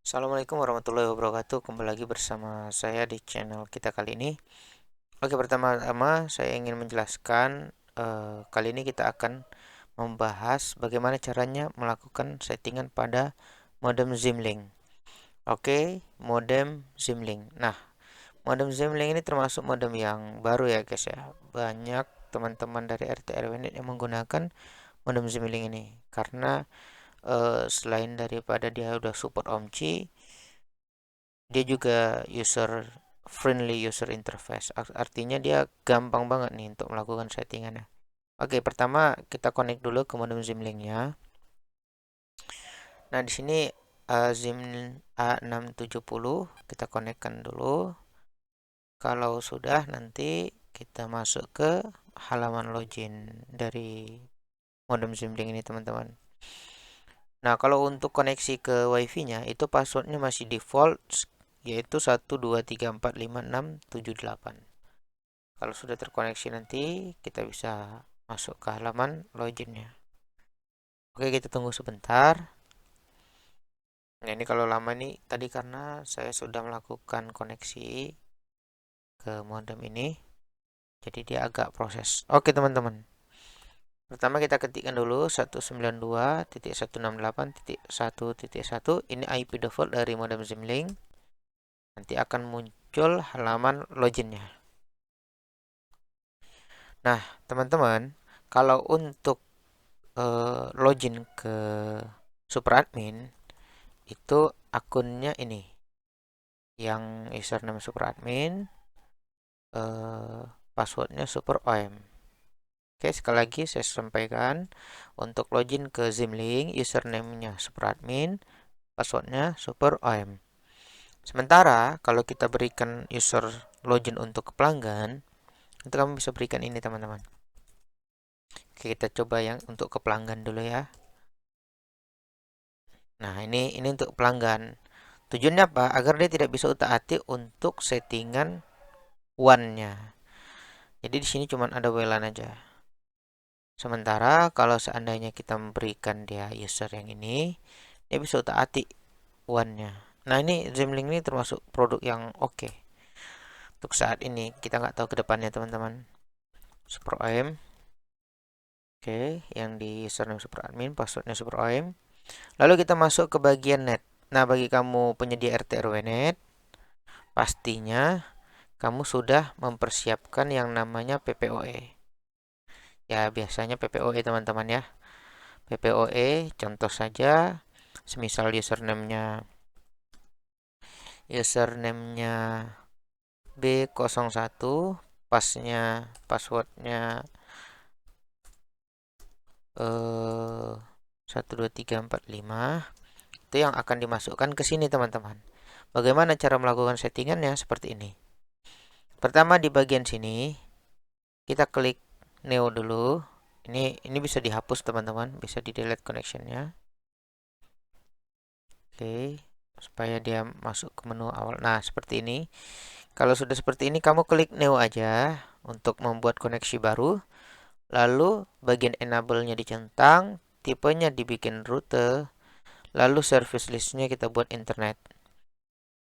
Assalamualaikum warahmatullahi wabarakatuh. Kembali lagi bersama saya di channel kita kali ini. Oke, pertama-tama saya ingin menjelaskan kali ini kita akan membahas bagaimana caranya melakukan settingan pada modem Zimlink. Oke, modem Zimlink. Nah, modem Zimlink ini termasuk modem yang baru ya guys ya. Banyak teman-teman dari RT RW Net yang menggunakan modem Zimlink ini karena selain daripada dia udah support OMCI, dia juga user friendly user interface. Artinya dia gampang banget nih untuk melakukan settingannya. Oke, pertama kita connect dulu ke modem Zimlink-nya. Nah, di sini Zim A670 kita konekkan dulu. Kalau sudah, nanti kita masuk ke halaman login dari modem Zimlink ini, teman-teman. Nah, kalau untuk koneksi ke WiFi-nya itu passwordnya masih default, yaitu 123456778. Kalau sudah terkoneksi nanti kita bisa masuk ke halaman loginnya. Oke, kita tunggu sebentar. Nah, ini kalau lama nih tadi karena saya sudah melakukan koneksi ke modem ini, jadi dia agak proses. Oke, teman-teman. Pertama kita ketikkan dulu 192.168.1.1. Ini IP default dari modem Zimlink. Nanti akan muncul halaman loginnya. Nah, teman-teman, kalau untuk login ke superadmin itu akunnya ini yang username superadmin, passwordnya superOM. Oke, sekali lagi saya sampaikan untuk login ke Zimlink username-nya superadmin, passwordnya superOM. Sementara kalau kita berikan user login untuk pelanggan, itu kamu bisa berikan ini teman-teman. Oke, kita coba yang untuk ke pelanggan dulu ya. Nah, ini untuk pelanggan. Tujuannya apa? Agar dia tidak bisa utak-atik untuk settingan WAN-nya. Jadi di sini cuma ada WLAN aja. Sementara kalau seandainya kita memberikan dia user yang ini, dia bisa utak-atik WAN-nya. Nah, ini Zimlink ini termasuk produk yang oke. Untuk saat ini, kita nggak tahu ke depannya teman-teman. SuperOM. Oke, yang di username superadmin, passwordnya SuperOM. Lalu kita masuk ke bagian net. Nah, bagi kamu penyedia RT RW net, pastinya kamu sudah mempersiapkan yang namanya PPOE. Ya, biasanya PPOE teman-teman ya. PPOE contoh saja semisal username-nya B01, passwordnya 12345, itu yang akan dimasukkan ke sini teman-teman. Bagaimana cara melakukan settingannya? Seperti ini. Pertama di bagian sini kita klik Neo dulu. Ini bisa dihapus teman-teman, bisa di delete connectionnya. Oke, supaya dia masuk ke menu awal. Nah, seperti ini. Kalau sudah seperti ini, kamu klik Neo aja untuk membuat koneksi baru. Lalu bagian enable-nya dicentang, tipenya dibikin rute, lalu service list-nya kita buat internet.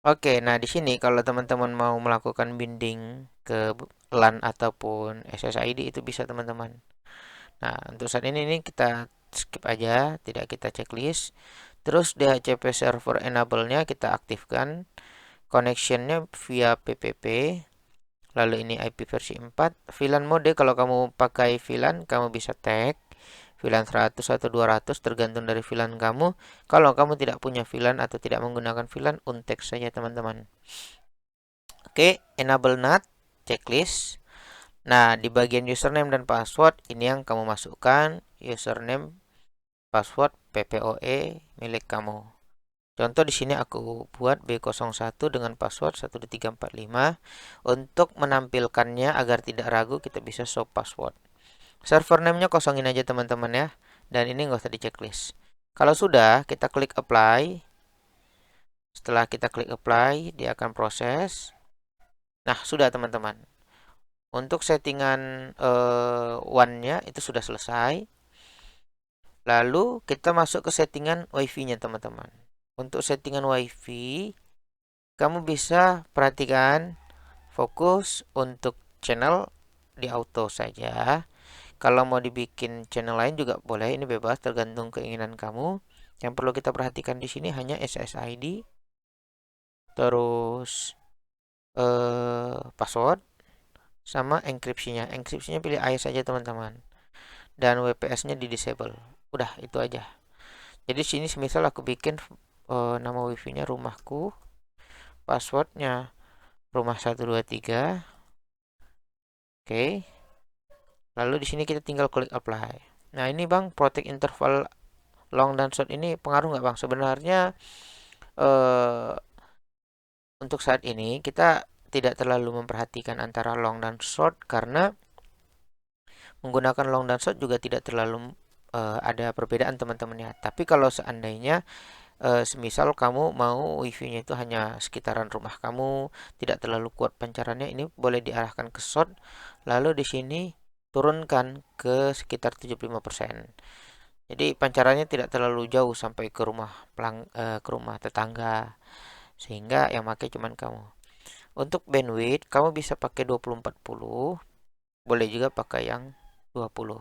Oke, nah di sini kalau teman-teman mau melakukan binding ke LAN ataupun SSID itu bisa teman-teman. Nah, untuk saat ini kita skip aja, tidak kita checklist. Terus DHCP server enable-nya kita aktifkan. Connection-nya via PPP. Lalu ini IP versi 4. VLAN mode kalau kamu pakai VLAN, kamu bisa tag VLAN 100 atau 200 tergantung dari VLAN kamu. Kalau kamu tidak punya VLAN atau tidak menggunakan VLAN, untag saja teman-teman. Oke, enable NAT checklist. Nah, di bagian username dan password ini yang kamu masukkan username, password PPOE milik kamu. Contoh di sini aku buat B01 dengan password 12345. Untuk menampilkannya agar tidak ragu kita bisa show password. Server name-nya kosongin aja teman-teman ya. Dan ini nggak usah di checklist. Kalau sudah, kita klik apply. Setelah kita klik apply, dia akan proses. Nah, sudah teman-teman. Untuk settingan WAN-nya itu sudah selesai. Lalu kita masuk ke settingan WiFi-nya teman-teman. untuk settingan WiFi, kamu bisa perhatikan fokus untuk channel di auto saja. Kalau mau dibikin channel lain juga boleh, ini bebas tergantung keinginan kamu. Yang perlu kita perhatikan di sini hanya SSID, terus password sama enkripsinya. Enkripsinya pilih AES saja teman-teman. Dan WPS-nya di disable. Udah, itu aja. Jadi sini semisal aku bikin nama wifi-nya rumahku, passwordnya rumah 123. Oke. Lalu di sini kita tinggal klik apply. Nah, ini Bang, protect interval long dan short ini pengaruh nggak Bang? Sebenarnya eh, untuk saat ini kita tidak terlalu memperhatikan antara long dan short karena menggunakan long dan short juga tidak terlalu ada perbedaan teman-teman ya. Tapi kalau seandainya semisal kamu mau wifi-nya itu hanya sekitaran rumah kamu, tidak terlalu kuat pancarannya, ini boleh diarahkan ke short, lalu di sini turunkan ke sekitar 75%. Jadi pancarannya tidak terlalu jauh sampai ke rumah ke rumah tetangga, sehingga yang pakai cuman kamu. Untuk bandwidth, kamu bisa pakai 2040, boleh juga pakai yang 20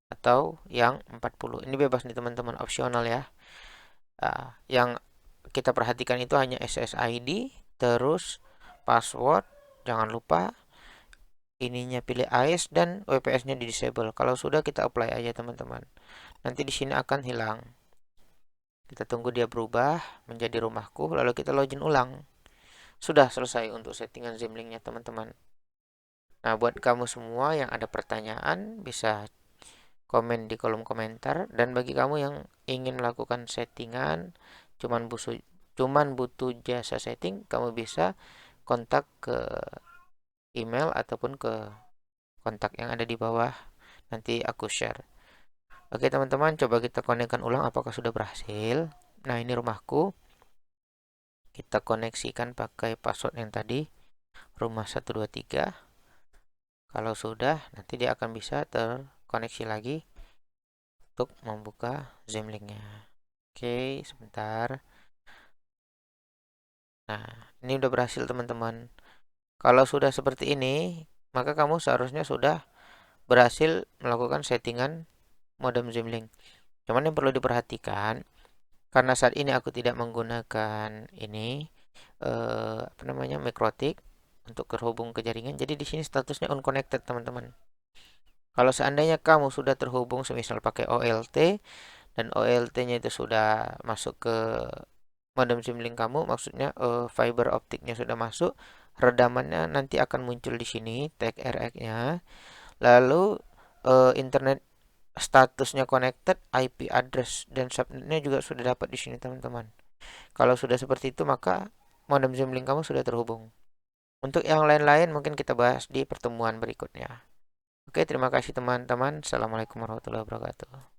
atau yang 40. Ini bebas nih teman-teman, opsional ya. Yang kita perhatikan itu hanya SSID, terus password, jangan lupa ininya pilih AES dan WPS-nya di disable. Kalau sudah kita apply aja teman-teman. Nanti di sini akan hilang. Kita tunggu dia berubah menjadi rumahku, lalu kita login ulang. Sudah selesai untuk settingan Zimlink-nya teman-teman. Nah, buat kamu semua yang ada pertanyaan bisa komen di kolom komentar, dan bagi kamu yang ingin melakukan settingan cuman butuh jasa setting, kamu bisa kontak ke email ataupun ke kontak yang ada di bawah, nanti aku share. Oke teman-teman, coba kita konekkan ulang apakah sudah berhasil. Nah, ini rumahku. Kita koneksikan pakai password yang tadi, rumah 123. Kalau sudah, nanti dia akan bisa terkoneksi lagi untuk membuka Zimlink-nya. Oke, sebentar. Nah, ini udah berhasil teman-teman. Kalau sudah seperti ini, maka kamu seharusnya sudah berhasil melakukan settingan modem Zimlink. Cuman yang perlu diperhatikan, karena saat ini aku tidak menggunakan ini apa namanya, MikroTik untuk terhubung ke jaringan. Jadi di sini statusnya unconnected, teman-teman. Kalau seandainya kamu sudah terhubung semisal pakai OLT dan OLT-nya itu sudah masuk ke modem Zimlink kamu, maksudnya fiber optiknya sudah masuk, redamannya nanti akan muncul di sini tag RX-nya. Lalu internet statusnya connected, IP address dan subnetnya juga sudah dapat di sini teman-teman. Kalau sudah seperti itu maka modem Zimlink kamu sudah terhubung. Untuk yang lain-lain mungkin kita bahas di pertemuan berikutnya. Oke, terima kasih teman-teman. Assalamualaikum warahmatullahi wabarakatuh.